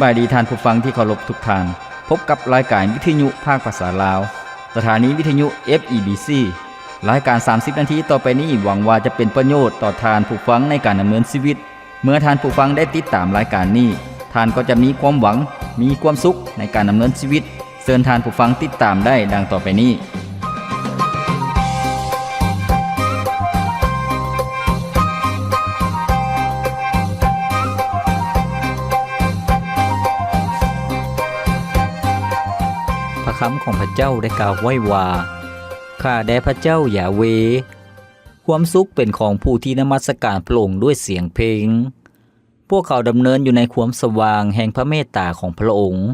บายดีท่านผู้ฟังที่เคารพทุกท่านพบกับรายการวิทยุภาคภาษาลาวสถานีวิทยุ FEBC รายการ30นาทีต่อไปนี้หวังว่าจะเป็นประโยชน์ต่อท่านผู้ฟังในการดำเนินชีวิตเมื่อท่านผู้ฟังได้ติดตามรายการนี้ท่านก็จะมีความหวังมีความสุขในการดำเนินชีวิตเชิญท่านผู้ฟังติดตามได้ดังต่อไปนี้พระคำของพระเจ้าได้กล่าวไว้ว่าข้าแด่พระเจ้าหยาเวห์ความสุขเป็นของผู้ที่นมัสการพระองค์ด้วยเสียงเพลงพวกเขาดำเนินอยู่ในความสว่างแห่งพระเมตตาของพระองค์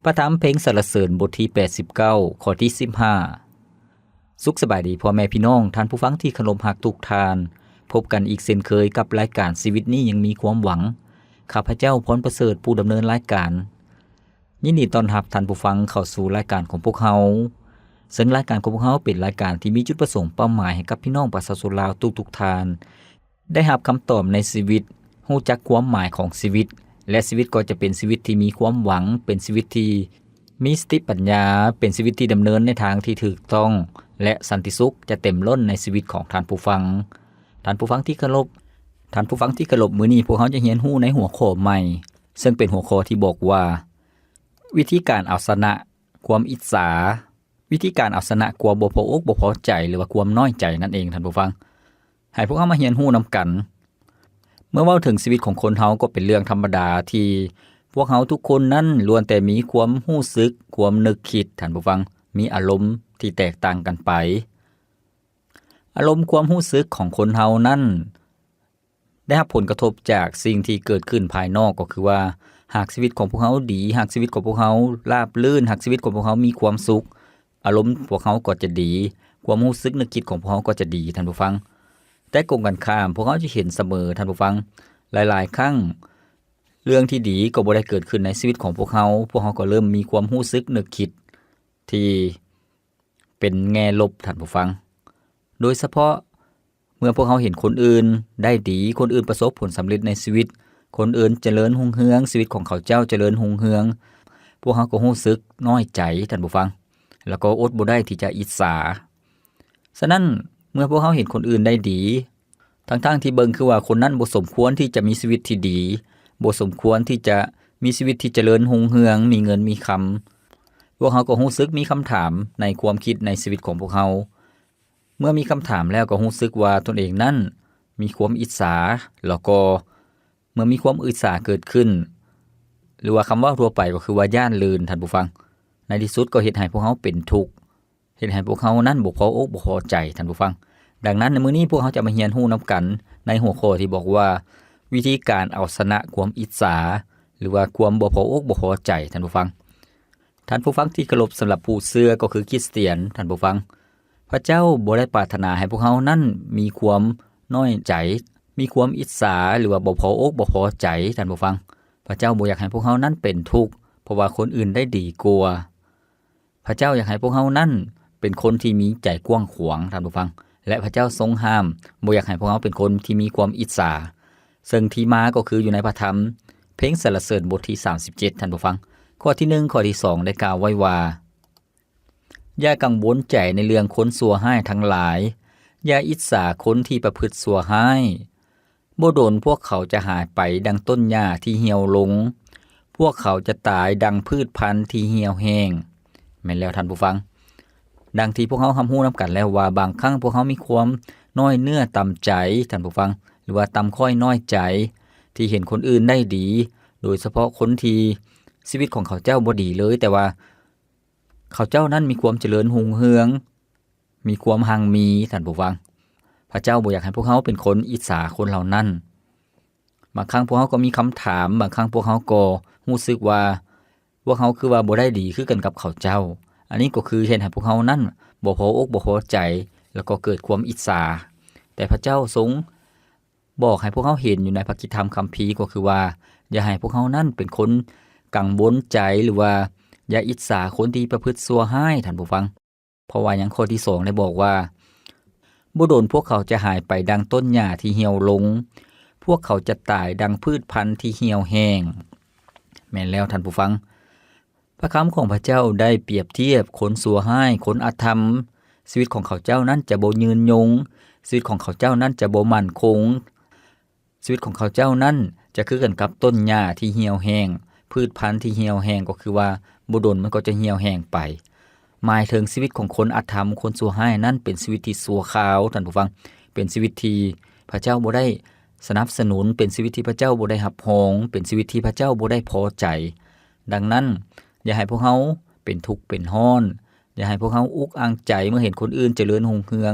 พระธรรมเพลงสรรเสริญบทที่89ข้อที่15สุขสบายดีพ่อแม่พี่น้องท่านผู้ฟังที่เคารพรักทุกท่านพบกันอีกเช่นเคยกับรายการชีวิตนี้ยังมีความหวังข้าพเจ้าพรประเสริฐผู้ดำเนินรายการยินดีต้อนรับท่านผู้ฟังเข้าสู่รายการของพวกเราซึ่งรายการของพวกเราเป็นรายการที่มีจุดประสงค์เป้าหมายให้กับพี่น้องประชาชนลาวทุกๆท่านได้รับคำตอบในชีวิตรู้จักความหมายของชีวิตและชีวิตก็จะเป็นชีวิตที่มีความหวังเป็นชีวิตที่มีสติปัญญาเป็นชีวิตที่ดำเนินในทางที่ถูกต้องและสันติสุขจะเต็มล้นในชีวิตของท่านผู้ฟังที่เคารพมื้อนี้พวกเราจะเรียนรู้ในหัวข้อใหม่ซึ่งเป็นหัวข้อที่บอกว่าวิธีการเอาชนะความอิจฉาวิธีการเอาชนะความบ่พออกบ่พอใจหรือว่าความน้อยใจนั่นเองท่านผู้ฟังให้พวกเรามาเรียนรู้นำกันเมื่อเว้าถึงชีวิตของคนเฮาก็เป็นเรื่องธรรมดาที่พวกเฮาทุกคนนั้นล้วนแต่มีความรู้สึกความนึกคิดท่านผู้ฟังมีอารมณ์ที่แตกต่างกันไปอารมณ์ความรู้สึกของคนเฮานั้นได้รับผลกระทบจากสิ่งที่เกิดขึ้นภายนอกก็คือว่าหากชีวิตของพวกเฮาดีหากชีวิตของพวกเฮาราบรื่นหากชีวิตของพวกเฮามีความสุขอารมณ์พวกเฮาก็จะดีความรู้สึกนึกคิดของพวกเฮาก็จะดีท่านผู้ฟังแต่กงกันข้ามพวกเฮาจะเห็นเสมอท่านผู้ฟังหลายๆครั้งเรื่องที่ดีก็บ่ได้เกิดขึ้นในชีวิตของพวกเฮาก็เริ่มมีความรู้สึกนึกคิดที่เป็นแง่ลบท่านผู้ฟังโดยเฉพาะเมื่อพวกเฮาเห็นคนอื่นได้ดีคนอื่นประสบผลสำเร็จในชีวิตคนอื่นเจริญรุ่งเรืองชีวิตของเขาเจ้าเจริญรุ่งเรืองพวกเฮาก็รู้สึกน้อยใจท่านผู้ฟังแล้วก็อดบ่ได้ที่จะอิจฉาฉะนั้นเมื่อพวกเฮาเห็นคนอื่นได้ดีทั้งๆที่เบิ่งคือว่าคนนั้นบ่สมควรที่จะมีชีวิตที่ดีบ่สมควรที่จะมีชีวิตที่เจริญรุ่งเรืองมีเงินมีคำพวกเฮาก็รู้สึกมีคำถามในความคิดในชีวิตของพวกเฮาเมื่อมีคำถามแล้วก็รู้สึกว่าตนเองนั้นมีความอิจฉาแล้วก็เมื่อมีความอิจฉาเกิดขึ้นหรือว่าคำว่าทั่วไปก็คือว่าย่านลืนท่านผู้ฟังในที่สุดก็เฮ็ดให้พวกเฮาเป็นทุกข์เฮ็ดให้พวกเฮานั้นบ่พออกบ่พอใจท่านผู้ฟังดังนั้นในมื้อนี้พวกเฮาจะมาเรียนรู้นำกันในหัวข้อที่บอกว่าวิธีการเอาชนะความอิจฉาหรือว่าความบ่พออกบ่พอใจท่านผู้ฟังที่เคารพสำหรับผู้เชื่อก็คือคริสเตียนท่านผู้ฟังพระเจ้าบ่ได้ปรารถนาให้พวกเฮานั้นมีความน้อยใจมีความอิจฉาหรือว่าบ่พออกบ่พอใจท่านผู้ฟังพระเจ้าบ่อยากให้พวกเฮานั้นเป็นทุกข์เพราะว่าคนอื่นได้ดีกว่าพระเจ้าอยากให้พวกเฮานั้นเป็นคนที่มีใจกว้างขวางท่านผู้ฟังและพระเจ้าทรงห้ามบ่อยากให้พวกเฮาเป็นคนที่มีความอิจฉาซึ่งที่มาก็คืออยู่ในพระธรรมเพลงสรรเสริญบทที่37ท่านผู้ฟังข้อที่1ข้อที่2ได้กล่าวไว้ว่าอย่ากังวลใจในเรื่องคนชั่วร้ายทั้งหลายอย่าอิจฉาคนที่ประพฤติชั่วร้ายบ่โดนพวกเขาจะหายไปดังต้นหญ้าที่เหี่ยวลงพวกเขาจะตายดังพืชพันธุ์ที่เหี่ยวแห้งแม่นแล้วท่านผู้ฟังดังที่พวกเฮารู้นำกันแล้วว่าบางครั้งพวกเฮามีความน้อยเนื้อต่ำใจท่านผู้ฟังหรือว่าต่ำค่อยน้อยใจที่เห็นคนอื่นได้ดีโดยเฉพาะคนที่ชีวิตของเขาเจ้าบ่ดีเลยแต่ว่าเขาเจ้านั้นมีความเจริญรุ่งเรืองมีความหังมีท่านผู้ฟังพระเจ้าบ่อยากให้พวกเฮาเป็นคนอิจฉาคนเหล่านั้นบางครั้งพวกเฮาก็มีคำถามบางครั้งพวกเฮาก็รู้สึกว่าพวกเฮาคือว่าบ่ได้ดีคือกันกับเขาเจ้าอันนี้ก็คือเฮ็ดให้พวกเฮานั้นบ่พออกบ่พอใจแล้วก็เกิดความอิจฉาแต่พระเจ้าทรงบอกให้พวกเฮาเห็นอยู่ในพระกิตติธรรมคัมภีร์ก็คือว่าอย่าให้พวกเฮานั้นเป็นคนกังวลใจหรือว่าอย่าอิจฉาคนที่ประพฤติชั่วร้ายท่านผู้ฟังเพราะว่าอย่างข้อที่2ได้บอกว่าบ่โดนพวกเขาจะหายไปดังต้นหญ้าที่เหี่ยวลงพวกเขาจะตายดังพืชพันธุ์ที่เหี่ยวแห้ง แม่นแล้วท่านผู้ฟังพระคำของพระเจ้าได้เปรียบเทียบคนสัวห้ายคนอธรรมชีวิตของเขาเจ้านั้นจะบ่ยืนยงชีวิตของเขาเจ้านั้นจะบ่มั่นคงชีวิตของเขาเจ้านั้นจะคือกันกับต้นหญ้าที่เหี่ยวแห้งพืชพันธุ์ที่เหี่ยวแห้งก็คือว่าบ่ดลมันก็จะเหี่ยวแห้งไปหมายถึงชีวิตของคนอธรรมคนสัวห้ายนั้นเป็นชีวิตที่สัวขาวท่านผู้ฟังเป็นชีวิตที่พระเจ้าบ่ได้สนับสนุนเป็นชีวิตที่พระเจ้าบ่ได้รับรองเป็นชีวิตที่พระเจ้าบ่ได้พอใจดังนั้นอย่าให้พวกเฮาเป็นทุกข์เป็นร้อนอย่าให้พวกเฮาอุกอังใจเมื่อเห็นคนอื่นเจริญรุ่งเรือง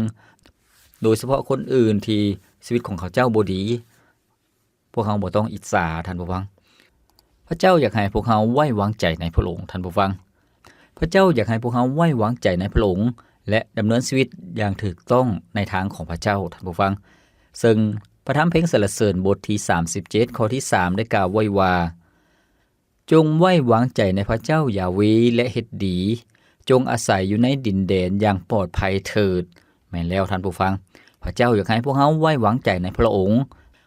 โดยเฉพาะคนอื่นที่ชีวิตของเขาเจ้าบ่ดีพวกเฮาบ่ต้องอิจฉาท่านผู้ฟังพระเจ้าอยากให้พวกเฮาไว้วางใจในพระองค์ท่านผู้ฟังพระเจ้าอยากให้พวกเฮาไว้วางใจในพระองค์และดำเนินชีวิตอย่างถูกต้องในทางของพระเจ้าท่านผู้ฟังซึ่งพระธรรมเพลงสรรเสริญบทที่37ข้อที่3ได้กล่าวไว้ว่าจงไว้วางใจในพระเจ้ายาเวห์และเฮ็ดดีจงอาศัยอยู่ในดินแดนอย่างปลอดภัยเถิดแม่นแล้วท่านผู้ฟังพระเจ้าอยากให้พวกเฮาไว้วางใจในพระองค์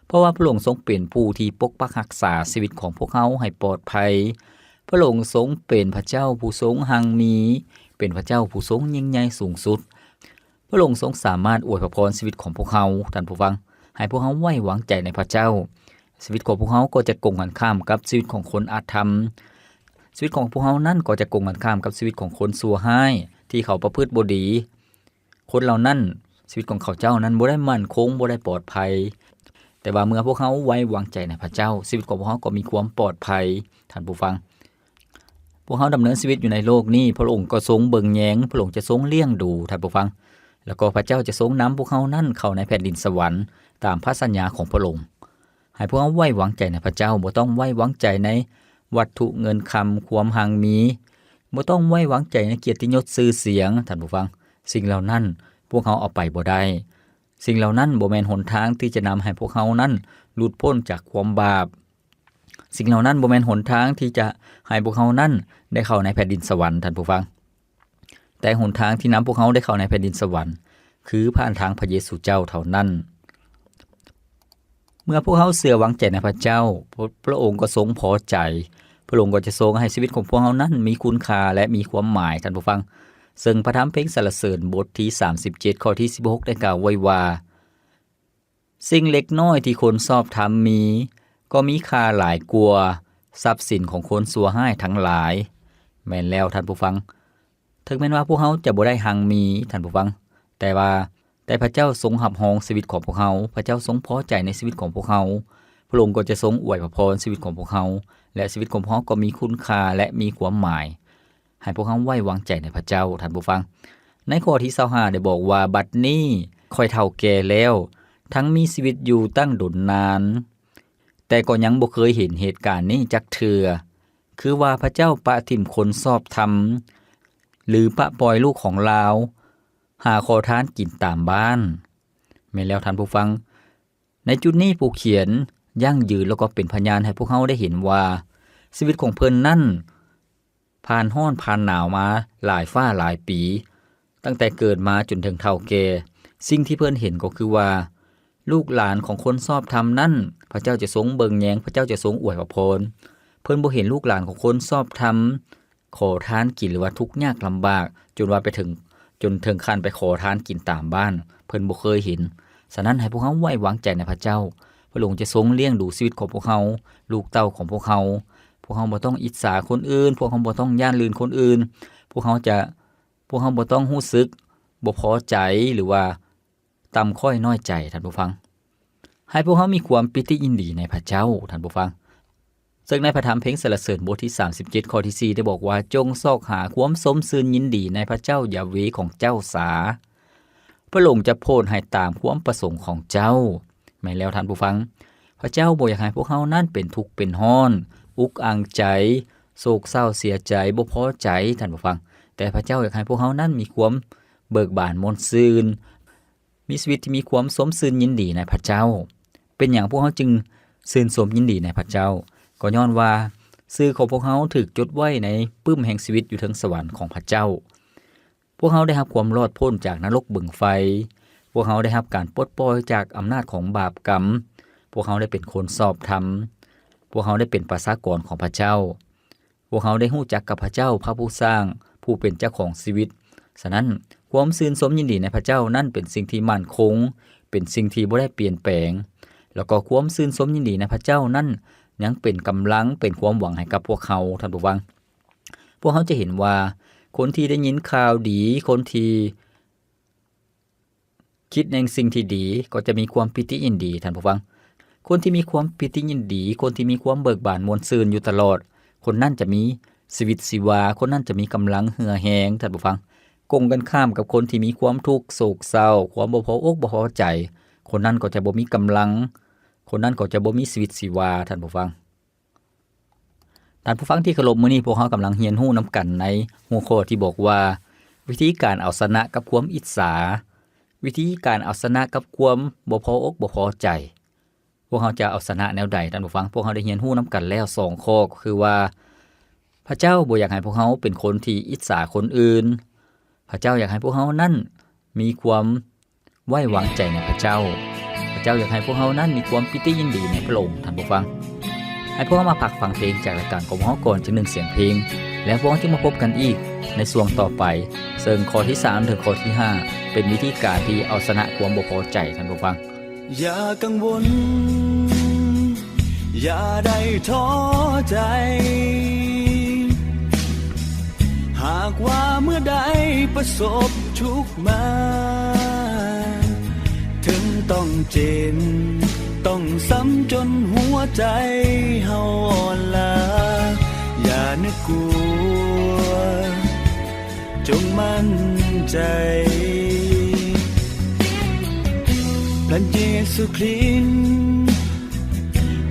เพราะว่าพระองค์ทรงเป็นผู้ที่ปกปักรักษาชีวิตของพวกเฮาให้ปลอดภัยพระองค์ทรงเป็นพระเจ้าผู้ทรงหังมีเป็นพระเจ้าผู้ทรงยิ่งใหญ่สูงสุดพระองค์ทรงสามารถอวยพรชีวิตของพวกเฮาท่านผู้ฟังให้พวกเฮาไว้วางใจในพระเจ้าชีวิตของพวกเฮาก็จะกงกันข้ามกับชีวิตของคนอาธรรมชีวิตของพวกเฮานั้นก็จะกงกันข้ามกับชีวิตของคนสัวห้ายที่เขาประพฤติบ่ดีคนเหล่านั้นชีวิตของเขาเจ้านั้นบ่ได้มั่นคงบ่ได้ปลอดภัยแต่ว่าเมื่อพวกเฮาไว้วางใจในพระเจ้าชีวิตของพวกเฮาก็มีความปลอดภัยท่านผู้ฟังพวกเฮาดำเนินชีวิตอยู่ในโลกนี้พระองค์ก็ทรงเบิ่งแยงพระองค์จะทรงเลี้ยงดูท่านผู้ฟังแล้วก็พระเจ้าจะทรงนำพวกเฮานั้นเข้าในแผ่นดินสวรรค์ตามพระสัญญาของพระองค์ให้พวกเฮาไว้วางใจในพระเจ้าบ่ต้องไว้วางใจในวัตถุเงินคำความหังมีบ่ต้องไว้วางใจในเกียรติยศชื่อเสียงท่านผู้ฟังสิ่งเหล่านั้นพวกเฮาเอาไปบ่ได้สิ่งเหล่านั้นบ่แม่นหนทางที่จะนำให้พวกเฮานั้นหลุดพ้นจากความบาปสิ่งเหล่านั้นบ่แม่นหนทางที่จะให้พวกเฮานั้นได้เข้าในแผ่นดินสวรรค์ท่านผู้ฟังแต่หนทางที่นำพวกเฮาได้เข้าในแผ่นดินสวรรค์คือผ่านทางพระเยซูเจ้าเท่านั้นเมื่อพวกเฮาเชื่อวางใจในพระเจ้าพระองค์ก็ทรงพอใจพระองค์ก็จะทรงให้ชีวิตของพวกเฮานั้นมีคุณค่าและมีความหมายท่านผู้ฟังซึ่งพระธรรมเพลงสรรเสริญบทที่37ข้อที่16ได้กล่าวไว้ว่าสิ่งเล็กน้อยที่คนชอบทำมีก็มีค่าหลายกว่าทรัพย์สินของคนสัวห้ายทั้งหลายแม่นแล้วท่านผู้ฟังถึงแม้ว่าพวกเฮาจะบ่ได้หังมีท่านผู้ฟังแต่พระเจ้าทรงรับรองชีวิตของพวกเฮาพระเจ้าทรงพอใจในชีวิตของพวกเฮาพระองค์ก็จะทรงอวยพรชีวิตของพวกเฮาและชีวิตของพวกเฮาก็มีคุณค่าและมีความหมายให้พวกเฮาไว้วางใจในพระเจ้าท่านผู้ฟังในข้อที่25ได้บอกว่าบัดนี้ค่อยเฒ่าแก่แล้วทั้งมีชีวิตอยู่ตั้งดนนานแต่ก็ยังบ่เคยเห็นเหตุการณ์นี้จักเทื่อคือว่าพระเจ้าปะทิ่มคนชอบธรรมหรือปะปล่อยลูกของลาวหาขอทานกินตามบ้านแม่นแล้วท่านผู้ฟังในจุดนี้ผู้เขียนยั่งยืนแล้วก็เป็นพยานให้พวกเฮาได้เห็นว่าชีวิตของเพิ่นนั้นผ่านร้อนผ่านหนาวมาหลายฟ้าหลายปีตั้งแต่เกิดมาจนถึงเฒ่าแก่สิ่งที่เพิ่นเห็นก็คือว่าลูกหลานของคนชอบธรรมนั้นพระเจ้าจะทรงเบิ่งแยงพระเจ้าจะทรงอวยพรเพิ่นบ่เห็นลูกหลานของคนชอบธรรมขอทานกินหรือว่าทุกข์ยากลำบากจนถึงขั้นไปขอทานกินตามบ้านเพิ่นบ่เคยเห็นฉะนั้นให้พวกเฮาไว้วางใจในพระเจ้าพระองค์จะทรงเลี้ยงดูชีวิตของพวกเฮาลูกเต้าของพวกเฮาบ่ต้องอิจฉาคนอื่นพวกเฮาบ่ต้องย่านลื่นคนอื่นพวกเฮาบ่ต้องรู้สึกบ่พอใจหรือว่าต่ำค่อยน้อยใจท่านผู้ฟังให้พวกเฮามีความปิติยินดีในพระเจ้าท่านผู้ฟังซึ่งในพระธรรมเพลงสรรเสริญบทที่37ข้อที่4ได้บอกว่าจงซอกหาความสมชื่นยินดีในพระเจ้ายาเวห์ของเจ้าสาพระองค์จะโปรดให้ตามความประสงค์ของเจ้าแม่นแล้วท่านผู้ฟังพระเจ้าบ่อยากให้พวกเฮานั้นเป็นทุกข์เป็นร้อนอุกอังใจโศกเศร้าเสียใจบ่พอใจท่านผู้ฟังแต่พระเจ้าอยากให้พวกเฮานั้นมีความเบิกบานม่วนซื่นมีชีวิตที่มีความสมชื่นยินดีในพระเจ้าเป็นหยังพวกเฮาจึงชื่นชมยินดีในพระเจ้าก็ย้อนว่าชื่อของพวกเฮาถูกจดไว้ในปึ้มแห่งชีวิตอยู่เทิงสวรรค์ของพระเจ้าพวกเฮาได้รับความรอดพ้นจากนรกบึงไฟพวกเฮาได้รับการปลดปล่อยจากอำนาจของบาปกรรมพวกเฮาได้เป็นคนชอบธรรมพวกเฮาได้เป็นประชากรของพระเจ้า พวกเขาได้รู้จักกับพระเจ้าพระผู้สร้างผู้เป็นเจ้าของชีวิตฉะนั้นความชื่นชมยินดีในพระเจ้านั่นเป็นสิ่งที่มั่นคงเป็นสิ่งที่บ่ได้เปลี่ยนแปลงแล้วก็ความชื่นชมยินดีในพระเจ้านั่นยังเป็นกำลังเป็นความหวังให้กับพวกเขาท่านผู้ฟังพวกเขาจะเห็นว่าคนที่ได้ยินข่าวดีคนที่คิดในสิ่งที่ดีก็จะมีความปิติยินดีท่านผู้ฟังคนที่มีความปิติยินดีคนที่มีความเบิกบานมวลซื่นอยู่ตลอดคนนั้นจะมีชีวิตชีวาคนนั้นจะมีกำลังเหือแหงท่านผู้ฟังกงกันข้ามกับคนที่มีความทุกข์โศกเศร้าความบ่พออกบ่พอใจคนนั้นก็จะบ่มีกำลังคนนั้นก็จะบ่มีชีวิตชีวาท่านผู้ฟังที่เคารพมื้อนี้พวกเรากำลังเรียนรู้นำกันในหัวข้อที่บอกว่าวิธีการเอาชนะกับความอิจฉาวิธีการเอาชนะกับความบ่พออกบ่พอใจพวกเราจะเอาชนะแนวใดท่านผู้ฟังพวกเราได้เรียนรู้นำกันแล้ว2ข้อก็คือว่าพระเจ้าบ่อยากให้พวกเราเป็นคนที่อิจฉาคนอื่นพระเจ้าอยากให้พวกเรานั้นมีความไว้วางใจในพระเจ้าอยากให้พวกเรานั้นมีความปิติยินดีในพระองค์ท่านผู้ฟังให้พวกเรามาพักฟังเพลงจากรายการของเราก่อนจึง1เสียงเพลงแล้วพวกเราจะมาพบกันอีกในช่วงต่อไปซึ่งข้อที่3ถึงข้อที่5เป็นวิธีการที่เอาชนะความบ่พอใจท่านผู้ฟังอย่ากังวลอย่าได้ท้อใจหากว่าเมื่อใดประสบทุกข์มาถึงต้องเจ็บต้องซ้ำจนหัวใจเฮาอ่อนล้าอย่านึกกลัวจงมั่นใจพระเยซูคริสต์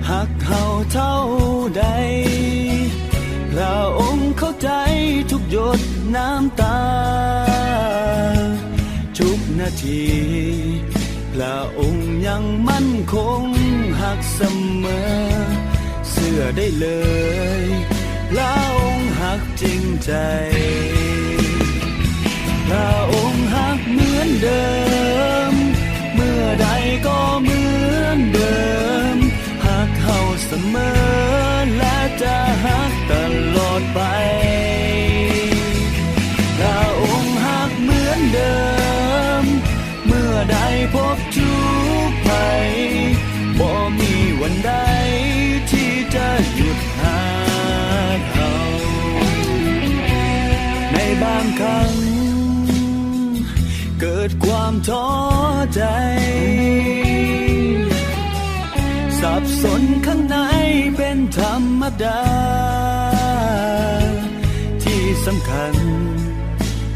หักเฮาเท่าใดพระองค์เข้าใจทุกหยดน้ำตาทุกนาทีพระองค์ยังมั่นคงหักเสมอเชื่อได้เลยพระองค์หักจริงใจพระองค์หักเหมือนเดิมเมื่อใดก็เหมือนเดิมหักเฮาเสมอและจะหักตลอดไปพระองค์หักเหมือนเดิมเมื่อใดพบทุกข์ภัยบ่มีวันใดที่จะหยุดหักเฮาในบางครั้งเกิดความท้อใจสับสนข้างในเป็นธรรมดาที่สำคัญ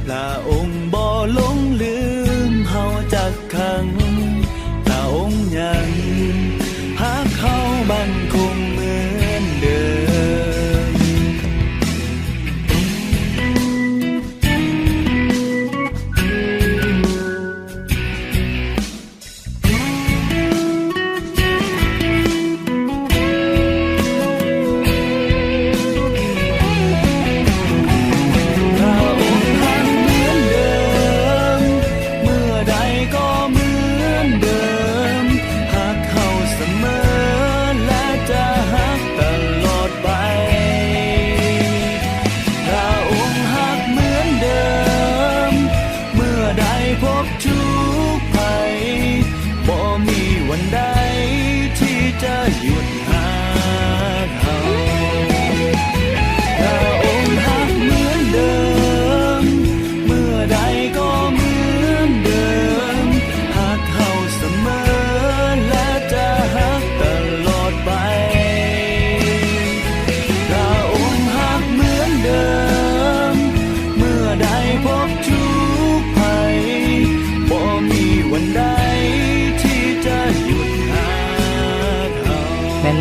พระองค์บ่ลงลืมเฮาจักครั้งพระองค์ยังหักเฮาบันคงเหมือนเดิม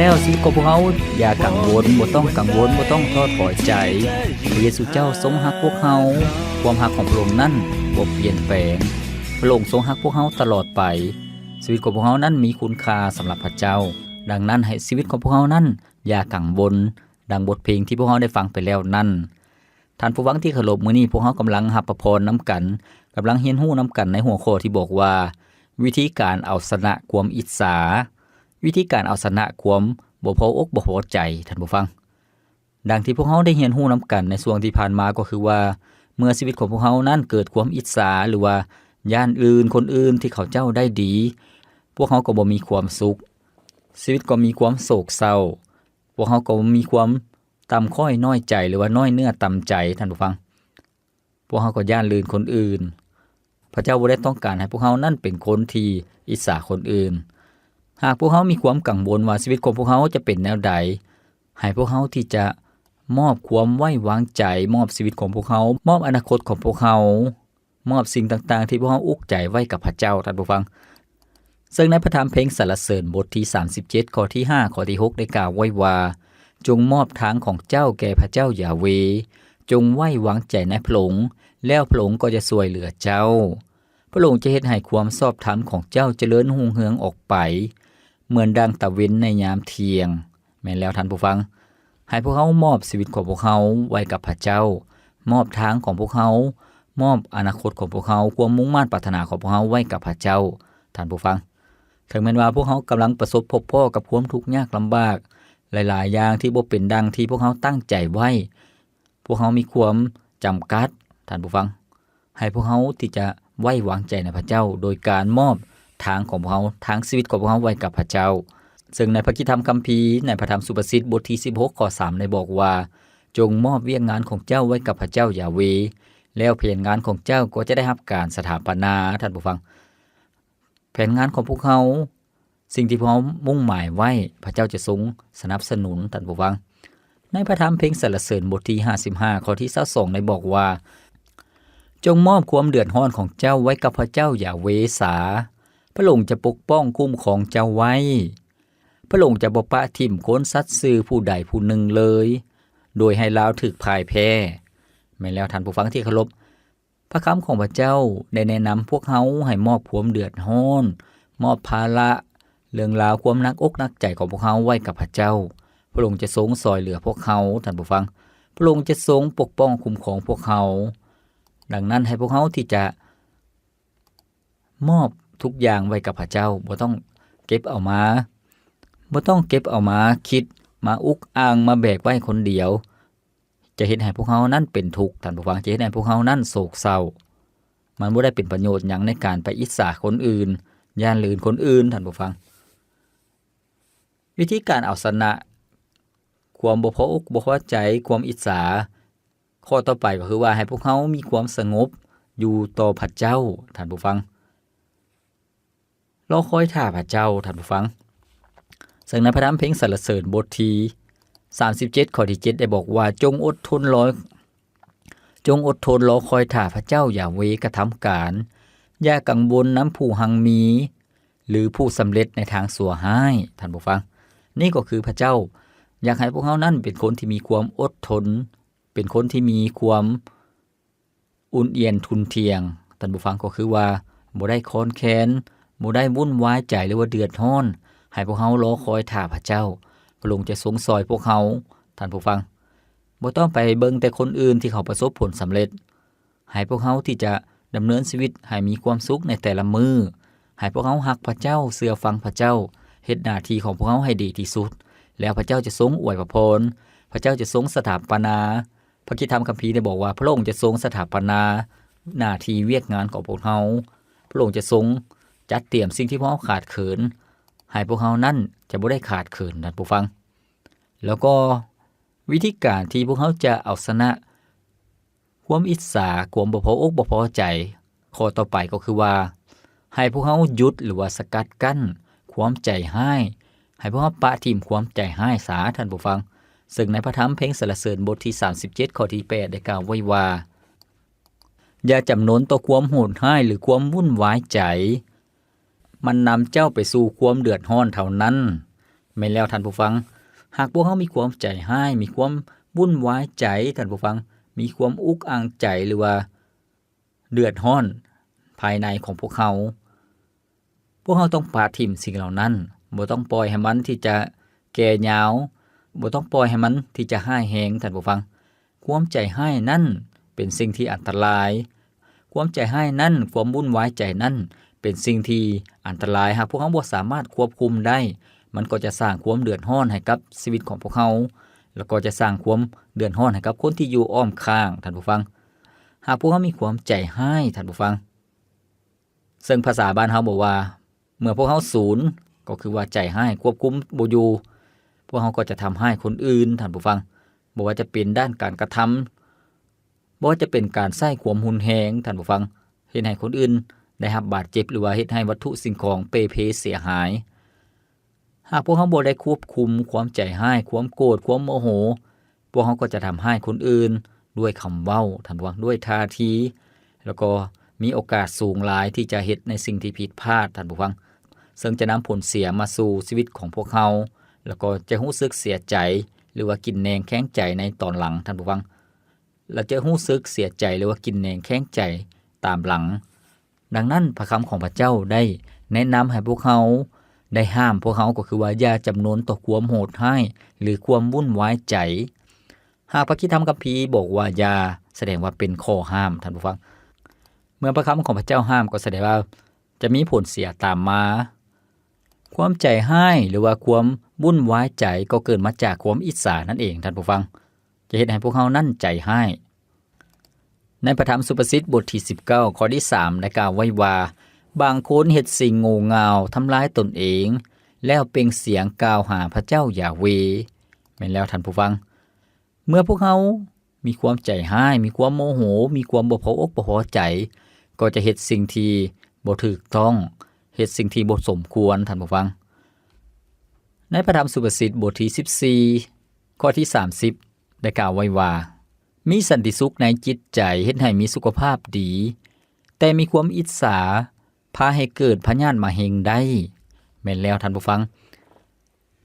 แล้วชีวิตของพวกเราอย่ากังวลบ่ต้องกังวลบ่ต้องท้อถอยใจพระเยซูเจ้าทรงรักพวกเราความรักของพระองค์นั้นบ่เปลี่ยนแปลงพระองค์ทรงรักพวกเราตลอดไปชีวิตของพวกเรานั้นมีคุณค่าสำหรับพระเจ้าดังนั้นให้ชีวิตของพวกเรานั้นอย่ากังวลดังบทเพลงที่พวกเราได้ฟังไปแล้วนั้นท่านผู้ฟังที่เคารพมื้อนี้พวกเรากำลังรับพรนำกันกำลังเรียนรู้นำกันในหัวข้อที่บอกว่าวิธีการเอาชนะความอิจฉาวิธีการเอาชนะความบ่พออกบ่พอใจท่านผู้ฟัง ดังที่พวกเขาได้เรียนรู้นำกันในช่วงที่ผ่านมาก็คือว่าเมื่อชีวิตของพวกเขานั้นเกิดความอิจฉาหรือว่าย่านอื่นคนอื่นที่เขาเจ้าได้ดีพวกเขาก็บ่มีความสุขชีวิตก็มีความโศกเศร้าพวกเขาก็มีความต่ำค่อยน้อยใจหรือว่าน้อยเนื้อต่ำใจท่านผู้ฟังพวกเขาก็ย่านลื่นคนอื่นพระเจ้าบ่ได้ต้องการให้พวกเขานั้นเป็นคนที่อิจฉาคนอื่นหากพวกเขามีความกังวลว่าชีวิตของพวกเขาจะเป็นแนวใดให้พวกเขาที่จะมอบความไว้วางใจมอบชีวิตของพวกเขามอบอนาคตของพวกเขามอบสิ่งต่างๆที่พวกเขาอุกใจไว้กับพระเจ้าท่านผู้ฟังซึ่งในพระธรรมเพลงสรรเสริญบทที่37ข้อที่5ข้อที่6ได้กล่าวไว้ว่าจงมอบทางของเจ้าแก่พระเจ้ายาเวจงไว้วางใจในพระองค์แล้วพระองค์ก็จะช่วยเหลือเจ้าพระองค์จะเฮ็ดให้ความชอบธรรมของเจ้าเจริญรุ่งเรืองออกไปเหมือนดังตะเว้นในยามเที่ยงแม่นแล้วท่านผู้ฟังให้พวกเขามอบชีวิตของพวกเขาไว้กับพระเจ้ามอบทางของพวกเขามอบอนาคตของพวกเขาความมุ่งมั่นปรารถนาของพวกเขาไว้กับพระเจ้าท่านผู้ฟังถึงแม้ว่าพวกเขากำลังประสบพบพ่อกับความทุกข์ยากลำบากหลายๆอย่างที่บ่เป็นดังที่พวกเขาตั้งใจไว้พวกเขามีความจำกัดท่านผู้ฟังให้พวกเขาที่จะไว้วางใจในพระเจ้าโดยการมอบทางของพวกเขาทางชีวิตของพวกเขาไว้กับพระเจ้าซึ่งในพระกิตติธรรมคัมภีร์ในพระธรรมสุภาษิตบทที่16ข้อ3ได้บอกว่าจงมอบเวียกงานของเจ้าไว้กับพระเจ้ายาเวแล้วแผนงานของเจ้าก็จะได้รับการสถาปนาท่านผู้ฟังแผนงานของพวกเขาสิ่งที่พวกเขามุ่งหมายไว้พระเจ้าจะทรงสนับสนุนท่านผู้ฟังในพระธรรมเพลงสรรเสริญบทที่55ข้อที่22ได้บอกว่าจงมอบความเดือดร้อนของเจ้าไว้กับพระเจ้ายาเวสาพระองค์จะปกป้องคุ้มครองเจ้าไว้พระองค์จะบ่ปะทิ่มคนสัตว์ซื่อผู้ใดผู้หนึ่งเลยโดยให้ลาวถึกพ่ายแพ้แม่นแล้วท่านผู้ฟังที่เคารพพระคำของพระเจ้าได้แนะนำพวกเฮาให้มอบความเดือดร้อนมอบภาระเรื่องราวความนักอกนักใจของพวกเฮาไว้กับพระเจ้าพระองค์จะทรงช่วยเหลือพวกเฮาท่านผู้ฟังพระองค์จะทรงปกป้องคุ้มครองพวกเฮาดังนั้นให้พวกเฮาที่จะมอบทุกอย่างไว้กับพระเจ้าบ่ต้องเก็บเอามาคิดมาอุกอ้างมาแบกไว้คนเดียวจะเฮ็ดให้พวกเฮานั้นเป็นทุกข์ท่านผู้ฟังจะเฮ็ดให้พวกเฮานั้นโศกเศร้ามันบ่ได้เป็นประโยชน์หยังในการไปอิจฉาคนอื่นย่านลื่นคนอื่นท่านผู้ฟังวิธีการเอาชนะความบ่พออกบ่พอใจความอิจฉาข้อต่อไปก็คือว่าให้พวกเฮามีความสงบอยู่ต่อพระเจ้าท่านผู้ฟังรอคอยท่าพระเจ้าท่านผู้ฟังซึ่งในพระธรรมเพลงสรรเสริญบทที่37ข้อที่7ได้บอกว่าจงอดทนรอคอยท่าพระเจ้ายาเวกระทำการอย่ากังวลน้ำผู้หังมีหรือผู้สำเร็จในทางสัวร้ายท่านผู้ฟังนี่ก็คือพระเจ้าอยากให้พวกเฮานั้นเป็นคนที่มีความอดทนเป็นคนที่มีความอุ่นเอียนทุนเทียงท่านผู้ฟังก็คือว่าบ่ได้ค้อนแค้นบ่ได้วุ่นวายใจหรือว่าเดือดร้อนให้พวกเฮารอคอยท่าพระเจ้าพระองค์จะทรงช่วยพวกเฮาท่านผู้ฟังบ่ต้องไปเบิ่งแต่คนอื่นที่เขาประสบผลสำเร็จให้พวกเฮาที่จะดำเนินชีวิตให้มีความสุขในแต่ละมื้อให้พวกเฮารักพระเจ้าเชื่อฟังพระเจ้าเฮ็ดหน้าที่ของพวกเฮาให้ดีที่สุดแล้วพระเจ้าจะทรงอวยพรพระเจ้าจะทรงสถาปนาพระกิตติธรรมคัมภีร์ได้บอกว่าพระองค์จะทรงสถาปนาหน้าที่เวียกงานของพวกเฮาพระองค์จะทรงจัดเตรียมสิ่งที่พวกเฮาขาดเขินให้พวกเฮานั้นจะบ่ได้ขาดเขินท่านผู้ฟังแล้วก็วิธีการที่พวกเฮาจะเอาชนะความอิจฉาความบ่พออกบ่พอใจข้อต่อไปก็คือว่าให้พวกเฮาหยุดหรือว่าสกัดกั้นความใจร้ายให้พวกเฮาปะทิ่มความใจร้ายซะท่านผู้ฟังซึ่งในพระธรรมเพลงสรรเสริญบทที่37ข้อที่8ได้กล่าวไว้ว่าอย่าจำนนต่อความโหดร้ายหรือความวุ่นวายใจมันนำเจ้าไปสู่ความเดือดร้อนเท่านั้นแม่นแล้วท่านผู้ฟังหากพวกเฮามีความใจร้ายมีความวุ่นวายใจท่านผู้ฟังมีความอุกอ่างใจหรือว่าเดือดร้อนภายในของพวกเฮาต้องปาทิ่มสิ่งเหล่านั้นบ่ต้องปล่อยให้มันที่จะแก่ยาวบ่ต้องปล่อยให้มันที่จะร้ายแรงท่านผู้ฟังความใจร้ายนั้นเป็นสิ่งที่อันตรายความใจร้ายนั้นความวุ่นวายใจนั้นเป็นสิ่งที่อันตรายหากพวกเฮาบ่สามารถควบคุมได้มันก็จะสร้างความเดือดร้อนให้กับชีวิตของพวกเฮา แล้วก็จะสร้างความเดือดร้อนให้กับคนที่อยู่อ้อมข้างท่านผู้ฟังหากพวกเขามีความใจให้ท่านผู้ฟังซึ่งภาษาบ้านเฮาบอกว่าเมื่อพวกเขาศูนย์ก็คือว่าใจให้ควบคุมบ่อยู่พวกเขาก็จะทำให้คนอื่นท่านผู้ฟังบ่ว่าจะเป็นด้านการกระทำบ่ว่าจะเป็นการใช้ความหุนแหงท่านผู้ฟังเฮ็ดให้คนอื่นได้รับบาดเจ็บหรือว่าเฮ็ดให้วัตถุสิ่งของเปเพเสียหายหากพวกเขาบ่ได้ควบคุมความใจให้ความโกรธความโมโหพวกเขาก็จะทำให้คนอื่นด้วยคำเว้าท่านผู้ฟังด้วยท่าทีแล้วก็มีโอกาสสูงหลายที่จะเฮ็ดในสิ่งที่ผิดพลาดท่านผู้ฟังซึ่งจะนำผลเสียมาสู่ชีวิตของพวกเขาแล้วก็จะรู้สึกเสียใจหรือว่ากินแหนงแข้งใจในตอนหลังท่านผู้ฟังและจะรู้สึกเสียใจหรือว่ากินแหนงแข้งใจตามหลังดังนั้นพระคำของพระเจ้าได้แนะนำให้พวกเขาได้ห้ามพวกเขาก็คือว่าอย่าจำนวนต่อความโหดร้ายหรือความวุ่นวายใจหากพระคิดธรรมคัมภีร์บอกว่าอย่าแสดงว่าเป็นข้อห้ามท่านผู้ฟังเมื่อพระคำของพระเจ้าห้ามก็แสดงว่าจะมีผลเสียตามมาความใจให้หรือว่าความวุ่นวายใจก็เกิดมาจากความอิจฉานั่นเองท่านผู้ฟังจะเฮ็ดให้พวกเขานั่นใจให้ในพระธรรมสุภาษิตบทที่19ข้อที่3ได้กล่าวไว้ว่าบางคนเฮ็ดสิ่งโง่เง่าทำร้ายตนเองแล้วเปล่งเสียงกล่าวหาพระเจ้าหย่าเวห์แม่นแล้วท่านผู้ฟังเมื่อพวกเขามีความใจให้มีความโมโหมีความบ่พออกบ่พอใจก็จะเฮ็ดสิ่งที่บ่ถูกต้องเฮ็ดสิ่งที่บ่สมควรท่านผู้ฟังในพระธรรมสุภาษิตบทที่14ข้อที่30ได้กล่าวไว้ว่ามีสันติสุขในจิตใจเฮ็ดให้มีสุขภาพดีแต่มีความอิจฉาพาให้เกิดพยาธิมะเร็งได้แม่นแล้วท่านผู้ฟัง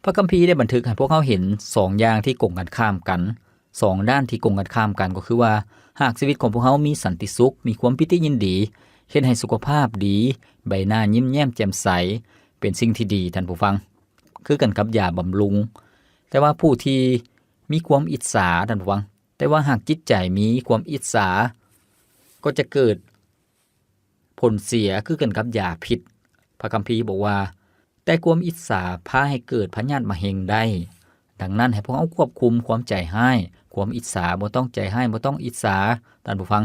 พระคัมภีร์ได้บันทึกให้พวกเขาเห็น2อย่างที่ตรงกันข้ามกัน2ด้านที่ตรงกันข้ามกันก็คือว่าหากชีวิตของพวกเขามีสันติสุขมีความปิติยินดีเฮ็ดให้สุขภาพดีใบหน้ายิ้มแย้มแจ่มใสเป็นสิ่งที่ดีท่านผู้ฟังคือกันกับยาบำรุงแต่ว่าผู้ที่มีความอิจฉาท่านผู้ฟังแต่ว่าหากจิตใจมีความอิจฉาก็จะเกิดผลเสียคือกันกับยาพิษพระคัมภีร์บอกว่าแต่ความอิจฉาพาให้เกิดพยาธิมะเร็งได้ดังนั้นให้พวกเขาควบคุมความใจให้ความอิจฉาบ่ต้องใจให้บ่ต้องอิจฉาท่านผู้ฟัง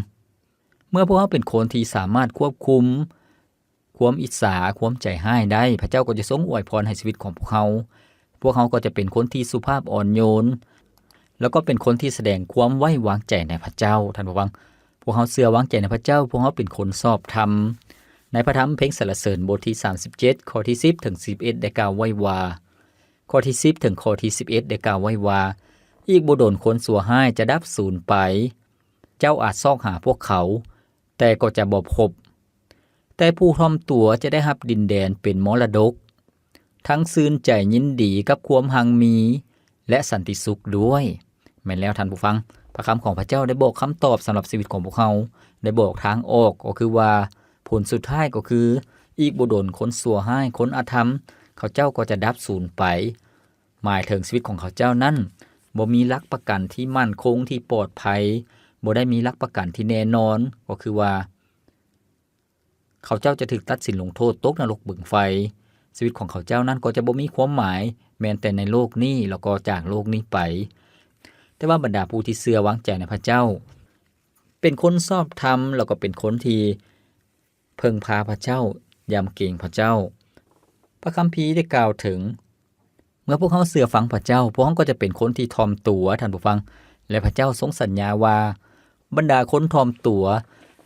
เมื่อพวกเขาเป็นคนที่สามารถควบคุมความอิจฉาความใจให้ได้พระเจ้าก็จะทรงอวยพรให้ชีวิตของพวกเขาก็จะเป็นคนที่สุภาพอ่อนโยนแล้วก็เป็นคนที่แสดงความไว้วางใจในพระเจ้าท่านผู้ฟังพวกเขาเชื่อวางใจในพระเจ้าพวกเขาเป็นคนชอบธรรมในพระธรรมเพลงสรรเสริญบทที่37ข้อที่10ถึง11ได้กล่าวไว้ว่าข้อที่10ถึงข้อที่11ได้กล่าวไว้ว่าอีกบ่ดนคนสัวให้จะดับสูญไปเจ้าอาจซอกหาพวกเขาแต่ก็จะบ่พบแต่ผู้ถ่อมตัวจะได้รับดินแดนเป็นมรดกทั้งซื่นใจยินดีกับความหังมีและสันติสุขด้วยแม่นแล้วท่านผู้ฟังพระคำของพระเจ้าได้บอกคำตอบสำหรับชีวิตของพวกเขาได้บอกทางออกก็คือว่าผลสุดท้ายก็คืออีกบ่ดนคนสัวให้คนอาธรรมเขาเจ้าก็จะดับสูญไปหมายถึงชีวิตของเขาเจ้านั้นบ่มีหลักประกันที่มั่นคงที่ปลอดภัยบ่ได้มีหลักประกันที่แน่นอนก็คือว่าเขาเจ้าจะถูกตัดสินลงโทษตกนรกบึงไฟชีวิตของเขาเจ้านั้นก็จะบ่มีความหมายแม้แต่ในโลกนี้แล้วก็จากโลกนี้ไปแต่ว่าบรรดาผู้ที่เชื่อวางใจในพระเจ้าเป็นคนชอบธรรมแล้วก็เป็นคนที่เพิ่งพาพระเจ้ายำเกรงพระเจ้าพระคัมภีร์ได้กล่าวถึงเมื่อพวกเขาเชื่อฟังพระเจ้าพวกเขาก็จะเป็นคนที่ถ่อมตัวท่านผู้ฟังและพระเจ้าทรงสัญญาว่าบรรดาคนถ่อมตัว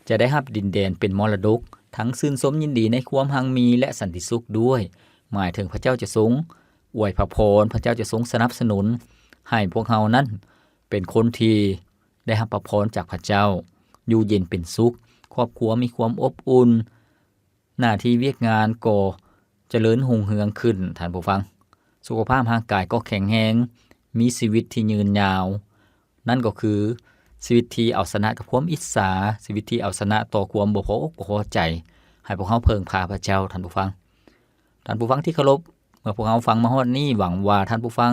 จะได้รับดินแดนเป็นมรดกทั้งชื่นชมยินดีในความหังมีและสันติสุขด้วยหมายถึงพระเจ้าจะทรงอวยพระพรพระเจ้าจะทรงสนับสนุนให้พวกเขานั้นเป็นคนที่ได้รับพระพรจากพระเจ้าอยู่เย็นเป็นสุขครอบครัวมีความอบอุ่นหน้าที่เวียกงานก็เจริญรุ่งเรืองขึ้นท่านผู้ฟังสุขภาพร่างกายก็แข็งแรงมีชีวิตที่ยืนยาวนั่นก็คือชีวิตที่เอาชนะกับความอิจฉาชีวิตที่เอาชนะต่อความบ่พออกบ่พอใจให้พวกเขาเพิ่งพาพระเจ้าท่านผู้ฟังที่เคารพเมื่อพวกเขาฟังมาฮอดนี้หวังว่าท่านผู้ฟัง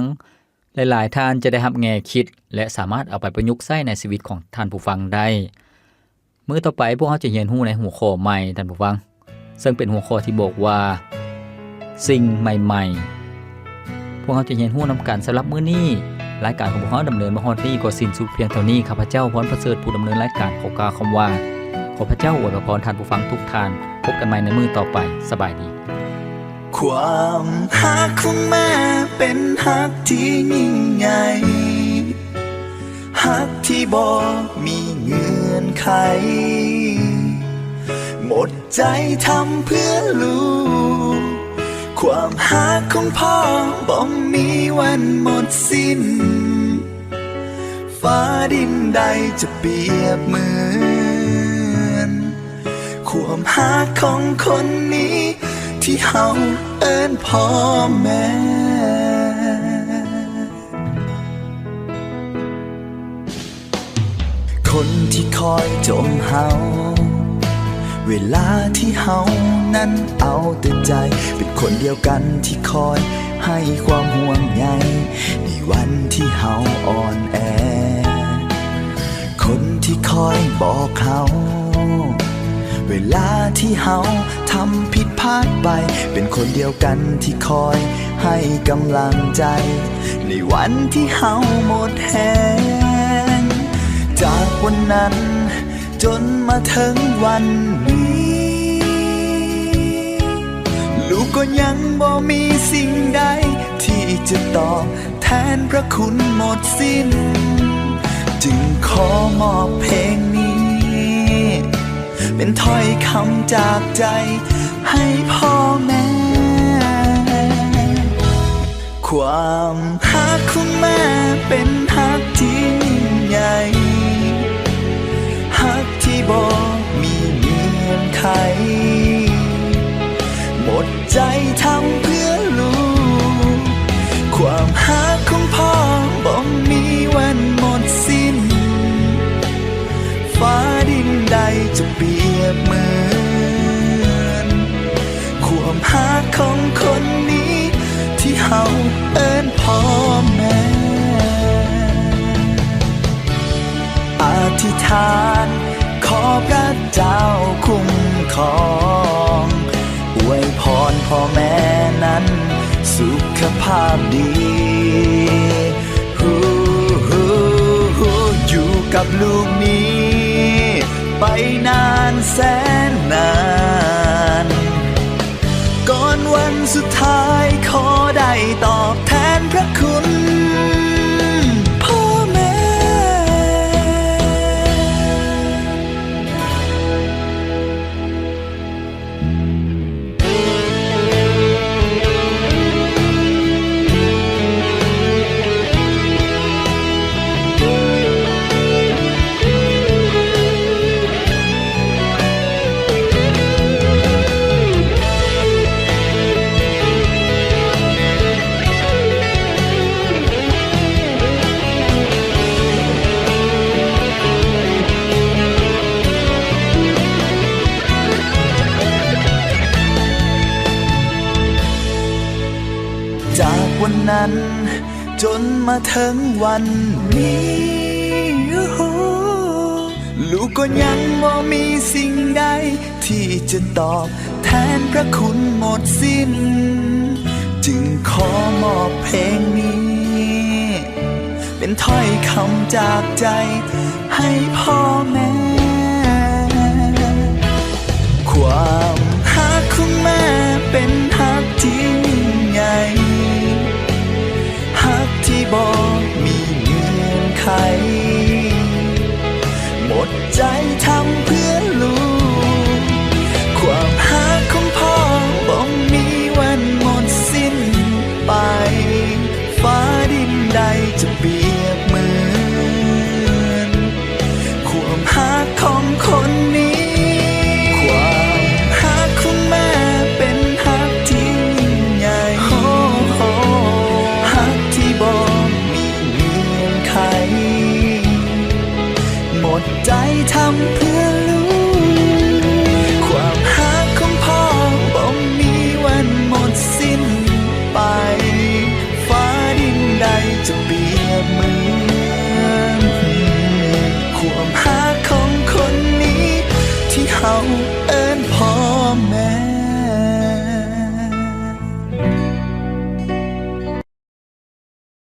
หลายๆท่านจะได้รับแง่คิดและสามารถเอาไปประยุกต์ใช้ในชีวิตของท่านผู้ฟังได้มื้อต่อไปพวกเขาจะเรียนรู้ในหัวข้อใหม่ท่านผู้ฟังซึ่งเป็นหัวข้อที่บอกว่าสิ่งใหม่ๆพวกเขาจะเรียนรู้นำกันสำหรับมื้อนี้ รายการของพวกเราดำเนินมาฮอดนี้ก็สิ้นสุดเพียงเท่านี้ข้าพเจ้าพรประเสริฐผู้ดำเนินรายการขอกล่าวคำว่าขอพระเจ้าอวยพรท่านผู้ฟังทุกท่านพบกันใหม่ในมื้อต่อไปสบายดีความฮักของแม่เป็นฮักที่ยิ่งใหญ่ฮักที่บ่มีเงื่อนไขหมดใจทำเพื่อลูกความฮักของพ่อบ่มีวันหมดสิ้นฟ้าดินใดจะเปรียบเหมือนความฮักของคนนี้ที่เฮาเอิ้นพ่อแม่คนที่คอยจมเฮาเวลาที่เฮานั้นเอาแต่ใจเป็นคนเดียวกันที่คอยให้ความห่วงใยในวันที่เฮาอ่อนแอคนที่คอยบอกเฮาเวลาที่เฮาทำผิดพลาดไปเป็นคนเดียวกันที่คอยให้กำลังใจในวันที่เฮาหมดแรง จากวันนั้นจนมาถึงวันนี้ลูกก็ยังบ่มีสิ่งใดที่จะตอบแทนพระคุณหมดสิ้นจึงขอมอบเพลงนี้เป็นถ้อยคำจากใจให้พ่อแม่ความฮักของแม่เป็นฮักที่ยิ่งใหญ่ฮักที่บ่มีเงื่อนไขหมดใจทำเพื่อลูกความฮักของพ่อบ่มีวันหมดสิ้นฟ้าดินใดจะเปรียบเหมือนความฮักของคนนี้ที่เฮาเอิ้นพ่อแม่อธิษฐานขอพระเจ้าคุ้มครองอวยพรพ่อแม่นั้นสุขภาพดีอยู่กับลูกนี้ไปนานแสนนานก่อนวันสุดท้ายขอได้ตอบแทนพระคุณพ่อแม่จากวันนั้นจนมาถึงวันนี้ลูกก็ยังบ่มีสิ่งใดที่จะตอบแทนพระคุณหมดสิ้นจึงขอมอบเพลงนี้เป็นถ้อยคำจากใจให้พ่อแม่ความฮักของแม่เป็น